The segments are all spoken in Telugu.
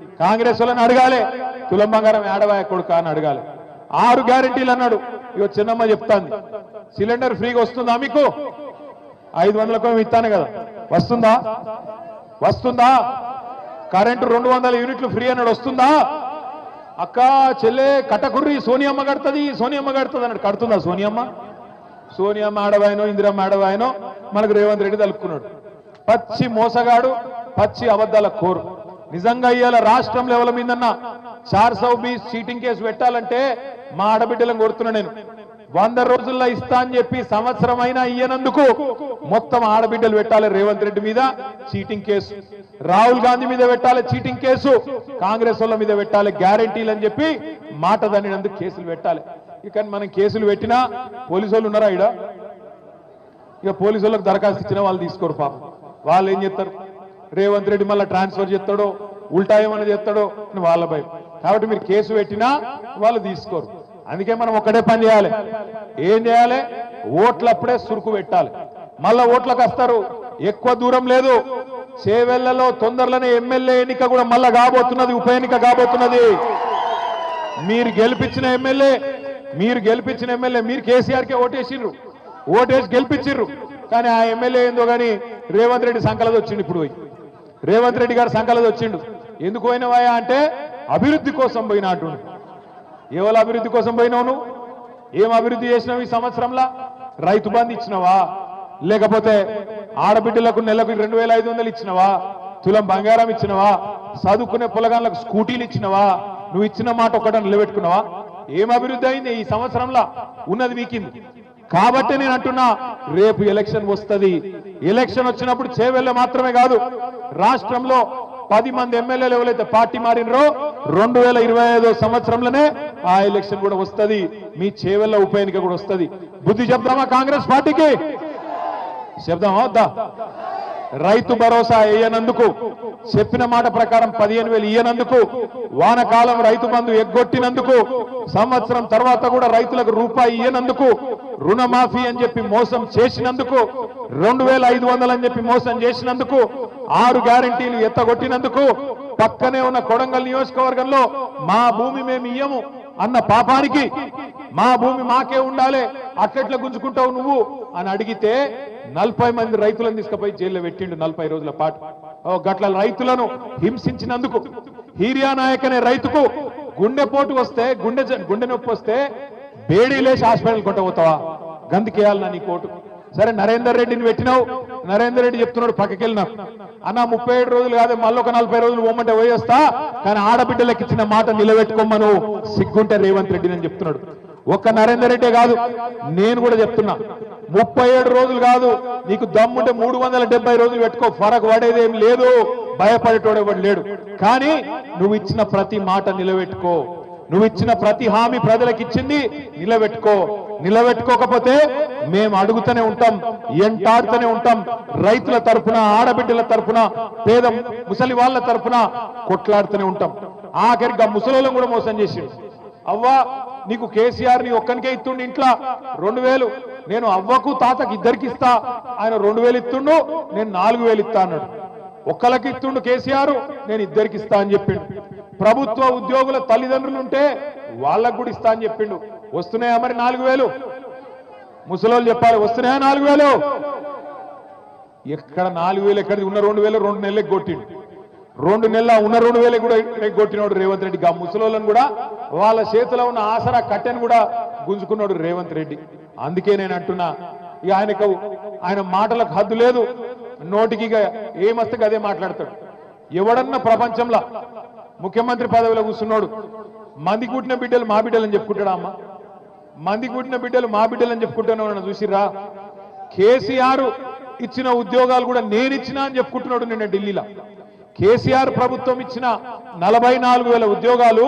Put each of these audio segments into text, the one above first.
కాంగ్రెస్ వాళ్ళని అడగాలి, తులం బంగారం ఏడవాయ కొడుక అని అడగాలి. 6 గ్యారెంటీలు అన్నాడు. ఇగో చిన్నమ్మ చెప్తాంది, సిలిండర్ ఫ్రీగా వస్తుందా మీకు? 500కు ఇస్తాను కదా, వస్తుందా? వస్తుందా? కరెంటు 200 యూనిట్లు ఫ్రీ అన్నాడు, వస్తుందా? అక్క చెల్లె కట్టకుర్రి సోనియమ్మ కడుతుంది, సోనియమ్మ కడుతుంది అన్నాడు, కడుతుందా సోనియమ్మ? సోనియమ్మ ఆడవాయనో ఇందిరమ్మ ఆడవాయనో మనకు రేవంత్ రెడ్డి తలుపుకున్నాడు. పచ్చి మోసగాడు, పచ్చి అబద్ధాల కోరు. నిజంగా ఇవాళ రాష్ట్రం లెవెల్ మీదన్నా 420 చీటింగ్ కేసు పెట్టాలంటే మా ఆడబిడ్డలను కొడుతున్నా నేను. 100 రోజుల్లో ఇస్తా అని చెప్పి సంవత్సరం అయినా ఇయ్యనందుకు మొత్తం ఆడబిడ్డలు పెట్టాలి రేవంత్ రెడ్డి మీద చీటింగ్ కేసు, రాహుల్ గాంధీ మీద పెట్టాలి చీటింగ్ కేసు, కాంగ్రెస్ వాళ్ళ మీద పెట్టాలి గ్యారెంటీలు అని చెప్పి మాట దన్నినందుకు కేసులు పెట్టాలి. ఇక మనం కేసులు పెట్టినా పోలీసు వాళ్ళు ఉన్నారా ఇడ? ఇక పోలీసు వాళ్ళకి దరఖాస్తు ఇచ్చినా వాళ్ళు తీసుకోరు పాపం. వాళ్ళు ఏం చేస్తారు? రేవంత్ రెడ్డి మళ్ళీ ట్రాన్స్ఫర్ చేస్తాడో ఉల్టా ఏమన్నా చేస్తాడో అని వాళ్ళ భయం. కాబట్టి మీరు కేసు పెట్టినా వాళ్ళు తీసుకోరు. అందుకే మనం ఒక్కటే పని చేయాలి. ఏం చేయాలి? ఓట్లప్పుడే సురుకు పెట్టాలి. మళ్ళా ఓట్లకు వస్తారు, ఎక్కువ దూరం లేదు, చేవెళ్లలో తొందరలోనే ఎమ్మెల్యే ఎన్నిక కూడా మళ్ళా కాబోతున్నది, ఉప ఎన్నిక కాబోతున్నది. మీరు గెలిపించిన ఎమ్మెల్యే మీరు కేసీఆర్కే ఓటేసిర్రు, ఓటేసి గెలిపించిర్రు. కానీ ఆ ఎమ్మెల్యే ఏందో కానీ రేవంత్ రెడ్డి సంకలది వచ్చిండు. ఇప్పుడు పోయి రేవంత్ రెడ్డి గారు సంకలది వచ్చిండు. ఎందుకు పోయినవాయా అంటే అభివృద్ధి కోసం పోయినట్టు. ఎవరు అభివృద్ధి కోసం పోయినావు నువ్వు? ఏం అభివృద్ధి చేసినావు ఈ సంవత్సరంలో? రైతు బంధు ఇచ్చినవా? లేకపోతే ఆడబిడ్డలకు నెలకు 2500 ఇచ్చినవా? తులం బంగారం ఇచ్చినవా? చదువుకునే పొలగాళ్ళకు స్కూటీలు ఇచ్చినవా? నువ్వు ఇచ్చిన మాట ఒక్కట నిలబెట్టుకున్నావా? ఏం అభివృద్ధి అయింది ఈ సంవత్సరంలో? ఉన్నది వీకింది. కాబట్టి నేను అంటున్నా, రేపు ఎలక్షన్ వస్తుంది. ఎలక్షన్ వచ్చినప్పుడు చేవెళ్ళ మాత్రమే కాదు, రాష్ట్రంలో 10 మంది ఎమ్మెల్యేలు ఎవరైతే పార్టీ మారినరో 2025 సంవత్సరంలోనే ఆ ఎలక్షన్ కూడా వస్తుంది. మీ చేవెళ్ళ ఉప ఎన్నిక కూడా వస్తుంది. బుద్ధి చెప్దామా కాంగ్రెస్ పార్టీకి? చెప్దామా వద్దా? రైతు భరోసా వేయనందుకు, చెప్పిన మాట ప్రకారం 15,000 ఇయ్యనందుకు, వానకాలం రైతు బంధు ఎగ్గొట్టినందుకు, సంవత్సరం తర్వాత కూడా రైతులకు రూపాయి ఇయ్యనందుకు, రుణమాఫీ అని చెప్పి మోసం చేసినందుకు, 2,500 అని చెప్పి మోసం చేసినందుకు, 6 గ్యారెంటీలు ఎత్తగొట్టినందుకు, పక్కనే ఉన్న కొడంగల్ నియోజకవర్గంలో మా భూమి మేము ఇయ్యము అన్న పాపానికి, మా భూమి మాకే ఉండాలి అట్లెట్లా గుంజుకుంటావు నువ్వు అని అడిగితే 40 మంది రైతులను తీసుకుపోయి జైల్లో పెట్టిండు 40 రోజుల పాటు. గట్ల రైతులను హింసించినందుకు, హీరియా నాయక్ అనే రైతుకు గుండెపోటు వస్తే, గుండె నొప్పి వస్తే బేడీలేసి హాస్పిటల్ కొట్టబోతావా? గందుకేయాలన్నా నీ కోటు? సరే నరేందర్ రెడ్డిని పెట్టినావు, నరేందర్ రెడ్డి చెప్తున్నాడు పక్కకెళ్ళినా, అన్న 37 రోజులు కాదు మళ్ళీ ఒక 40 రోజులు పోమంటే పోయేస్తా, కానీ ఆడబిడ్డలకు ఇచ్చిన మాట నిలబెట్టుకోమను, సిగ్గుంటే రేవంత్ రెడ్డి అని చెప్తున్నాడు. ఒక్క నరేందర్ రెడ్డే కాదు, నేను కూడా చెప్తున్నా, 37 రోజులు కాదు, నీకు దమ్ముంటే 370 రోజులు పెట్టుకో, ఫరక్ పడేదేం లేదు, భయపడేటోడు ఎవడు లేడు. కానీ నువ్వు ఇచ్చిన ప్రతి మాట నిలబెట్టుకో, నువ్వు ఇచ్చిన ప్రతి హామీ ప్రజలకు ఇచ్చింది నిలబెట్టుకో. నిలబెట్టుకోకపోతే మేము అడుగుతూనే ఉంటాం, ఎంటాడుతూనే ఉంటాం, రైతుల తరఫున, ఆడబిడ్డల తరఫున, పేద ముసలి వాళ్ళ తరఫున కొట్లాడుతూనే ఉంటాం. ఆఖరిగా ముసలోళ్ళం కూడా మోసం చేసిండు. అవ్వా నీకు కేసీఆర్ ని ఒక్కనికే ఇస్తుండు ఇంట్లో 2000, నేను అవ్వకు తాతకి ఇద్దరికి ఇస్తా, ఆయన 2000 ఇస్తుండు, నేను 4000 ఇస్తా అన్నాడు. ఒక్కలకి ఇస్తుండు కేసీఆర్, నేను ఇద్దరికి ఇస్తా అని చెప్పిండు. ప్రభుత్వ ఉద్యోగుల తల్లిదండ్రులు ఉంటే వాళ్ళకు కూడా ఇస్తా అని చెప్పిండు. వస్తున్నాయా మరి 4000? ముసలోళ్ళు చెప్పాలి, వస్తున్నాయా 4000? ఎక్కడ 4000 ఎక్కడిది? ఉన్న 2000 2 నెలలకు కొట్టిండు. 2 నెలల ఉన్న 2000 కూడా కొట్టినాడు రేవంత్ రెడ్డి. ముసలోళ్ళని కూడా వాళ్ళ చేతిలో ఉన్న ఆసరా కట్టెను కూడా గుంజుకున్నాడు రేవంత్ రెడ్డి. అందుకే నేను అంటున్నా, ఇక ఆయన మాటలకు హద్దు లేదు, నోటికి ఇక ఏమస్తే అదే మాట్లాడతాడు. ఎవడన్నా ప్రపంచంలో ముఖ్యమంత్రి పదవిలో కూర్చున్నాడు, మంది కూటిన బిడ్డలు మా బిడ్డలని చెప్పుకుంటాడా? అమ్మ మంది కూటిన బిడ్డలు మా బిడ్డలని చెప్పుకుంటాను చూసిరా? కేసీఆర్ ఇచ్చిన ఉద్యోగాలు కూడా నేను ఇచ్చినా అని చెప్పుకుంటున్నాడు నిన్న ఢిల్లీలో. కేసీఆర్ ప్రభుత్వం ఇచ్చిన 44,000 ఉద్యోగాలు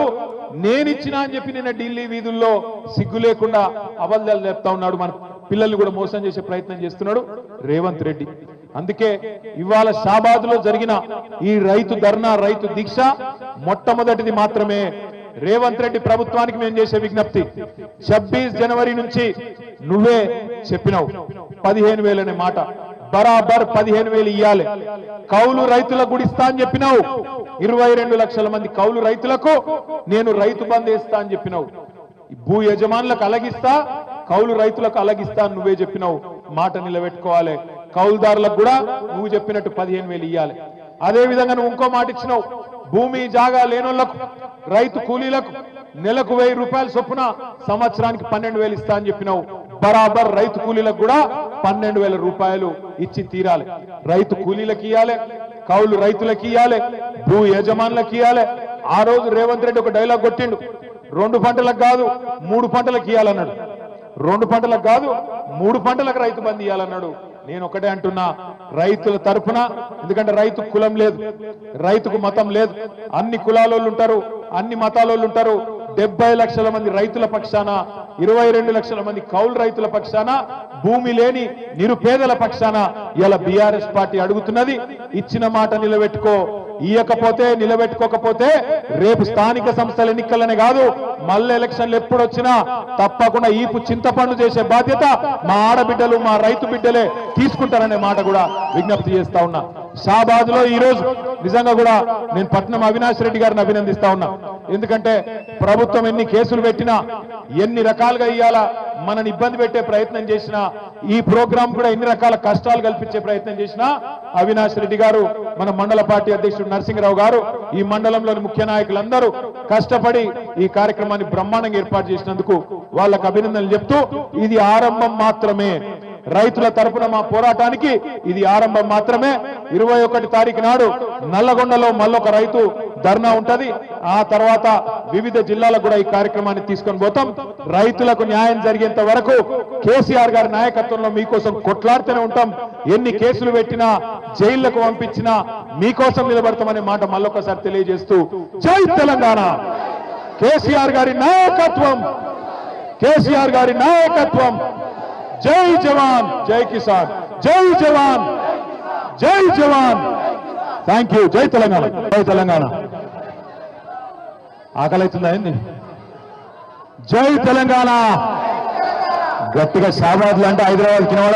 నేనిచ్చినా అని చెప్పి నిన్న ఢిల్లీ వీధుల్లో సిగ్గు లేకుండా అబద్ధాలు చెప్తా ఉన్నాడు. మన పిల్లల్ని కూడా మోసం చేసే ప్రయత్నం చేస్తున్నాడు రేవంత్ రెడ్డి. అందుకే ఇవాళ షాబాద్లో జరిగిన ఈ రైతు ధర్నా, రైతు దీక్ష మొట్టమొదటిది మాత్రమే. రేవంత్ రెడ్డి ప్రభుత్వానికి మేము చేసే విజ్ఞప్తి, 26 జనవరి నుంచి నువ్వే చెప్పినావు 15,000 అనే మాట, బరాబర్ 15,000 ఇయ్యాలి. కౌలు రైతులకు కూడా ఇస్తా అని చెప్పినావు. 22 లక్షల మంది కౌలు రైతులకు నేను రైతు బంధు ఇస్తా అని చెప్పినావు. భూ యజమానులకు అలగిస్తా, కౌలు రైతులకు అలగిస్తా అని నువ్వే చెప్పినావు. మాట నిలబెట్టుకోవాలి. కౌలుదారులకు కూడా నువ్వు చెప్పినట్టు 15,000 ఇయ్యాలి. అదే విధంగా నువ్వు ఇంకో మాట ఇచ్చినావు. భూమి జాగా లేనోళ్లకు, రైతు కూలీలకు నెలకు 1000 రూపాయల చొప్పున సంవత్సరానికి 12,000 ఇస్తా అని చెప్పినావు. బరాబర్ రైతు కూలీలకు కూడా 12,000 రూపాయలు ఇచ్చి తీరాలి. రైతు కూలీలకు ఇయ్యాలి, కౌలు రైతులకు ఇయ్యాలి, భూ యజమానులకు ఇయ్యాలి. ఆ రోజు రేవంత్ రెడ్డి ఒక డైలాగ్ కొట్టిండు. 2 పంటలకు కాదు 3 పంటలకు ఇయ్యాలన్నాడు. 2 పంటలకు కాదు 3 పంటలకు రైతు బంధు ఇయ్యాలన్నాడు. నేను ఒకటే అంటున్నా, రైతుల తరఫున, ఎందుకంటే రైతు కులం లేదు, రైతుకు మతం లేదు, అన్ని కులాలోళ్ళు ఉంటారు, అన్ని మతాలోళ్ళు ఉంటారు. 70 లక్షల మంది రైతుల పక్షాన, 22 లక్షల మంది కౌలు రైతుల పక్షాన, భూమి లేని నిరుపేదల పక్షాన ఇలా బీఆర్ఎస్ పార్టీ అడుగుతున్నది. ఇచ్చిన మాట నిలబెట్టుకో. ఇయ్యకపోతే, నిలబెట్టుకోకపోతే రేపు స్థానిక సంస్థల ఎన్నికలనే కాదు, మళ్ళీ ఎలక్షన్లు ఎప్పుడు వచ్చినా తప్పకుండా ఈపు చింతపండు చేసే బాధ్యత మా ఆడబిడ్డలు, మా రైతు బిడ్డలే తీసుకుంటారనే మాట కూడా విజ్ఞప్తి చేస్తా ఉన్నా. షాబాద్ లో ఈ రోజు నిజంగా కూడా నేను పట్నం అవినాష్ రెడ్డి గారిని అభినందిస్తా ఉన్నా. ఎందుకంటే ప్రభుత్వం ఎన్ని కేసులు పెట్టినా, ఎన్ని రకాలుగా ఇయ్యాలా మనని ఇబ్బంది పెట్టే ప్రయత్నం చేసినా, ఈ ప్రోగ్రాం కూడా ఎన్ని రకాల కష్టాలు కల్పించే ప్రయత్నం చేసినా, అవినాష్ రెడ్డి గారు, మన మండల పార్టీ అధ్యక్షుడు నరసింహరావు గారు, ఈ మండలంలోని ముఖ్య నాయకులందరూ కష్టపడి ఈ కార్యక్రమాన్ని బ్రహ్మాండంగా ఏర్పాటు చేసినందుకు వాళ్ళకు అభినందనలు చెప్తూ, ఇది ఆరంభం మాత్రమే. రైతుల తరపున మా పోరాటానికి ఇది ఆరంభం మాత్రమే. 21 తారీఖు నాడు నల్లగొండలో మళ్ళొక రైతు ధర్నా ఉంటది. ఆ తర్వాత వివిధ జిల్లాలకు కూడా ఈ కార్యక్రమాన్ని తీసుకొని పోతాం. రైతులకు న్యాయం జరిగేంత వరకు కేసీఆర్ గారి నాయకత్వంలో మీకోసం కొట్లాడుతూనే ఉంటాం. ఎన్ని కేసులు పెట్టినా, జైళ్లకు పంపించినా మీకోసం నిలబడతామనే మాట మళ్ళొకసారి తెలియజేస్తూ, జై తెలంగాణ, కేసీఆర్ గారి నాయకత్వం, కేసీఆర్ గారి నాయకత్వం. జై జవాన్, జై కిసాన్, జై జవాన్, జై జవాన్. Thank you. జై తెలంగాణ, జై తెలంగాణ. ఆకలి అవుతుందా ఏంది? జై తెలంగాణ. గట్టిగా షాబాద్లు అంటే హైదరాబాద్ కినవాడ